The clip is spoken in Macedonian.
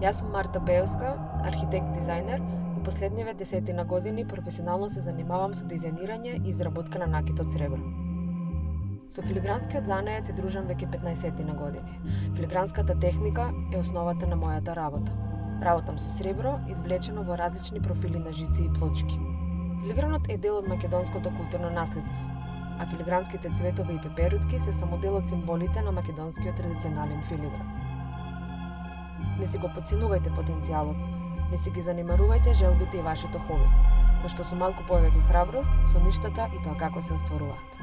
Јас сум Марта Беовска, архитект-дизајнер и последниве 10 години професионално се занимавам со дизајнирање и изработка на накит од сребро. Со филигранскиот занајаc се дружам веќе 15 години. Филигранската техника е основата на мојата работа. Работам со сребро, извлечено во различни профили на жици и плочки. Филигранот е дел од македонското културно наследство, а филигранските цветови и пеперутки се само дел од символите на македонскиот традиционален филигран. Не си го подценувајте потенцијалот, не си ги занимарувајте желбите и вашето хоби, но што со малку повеќе храброст, со ништата и тоа како се остваруваат.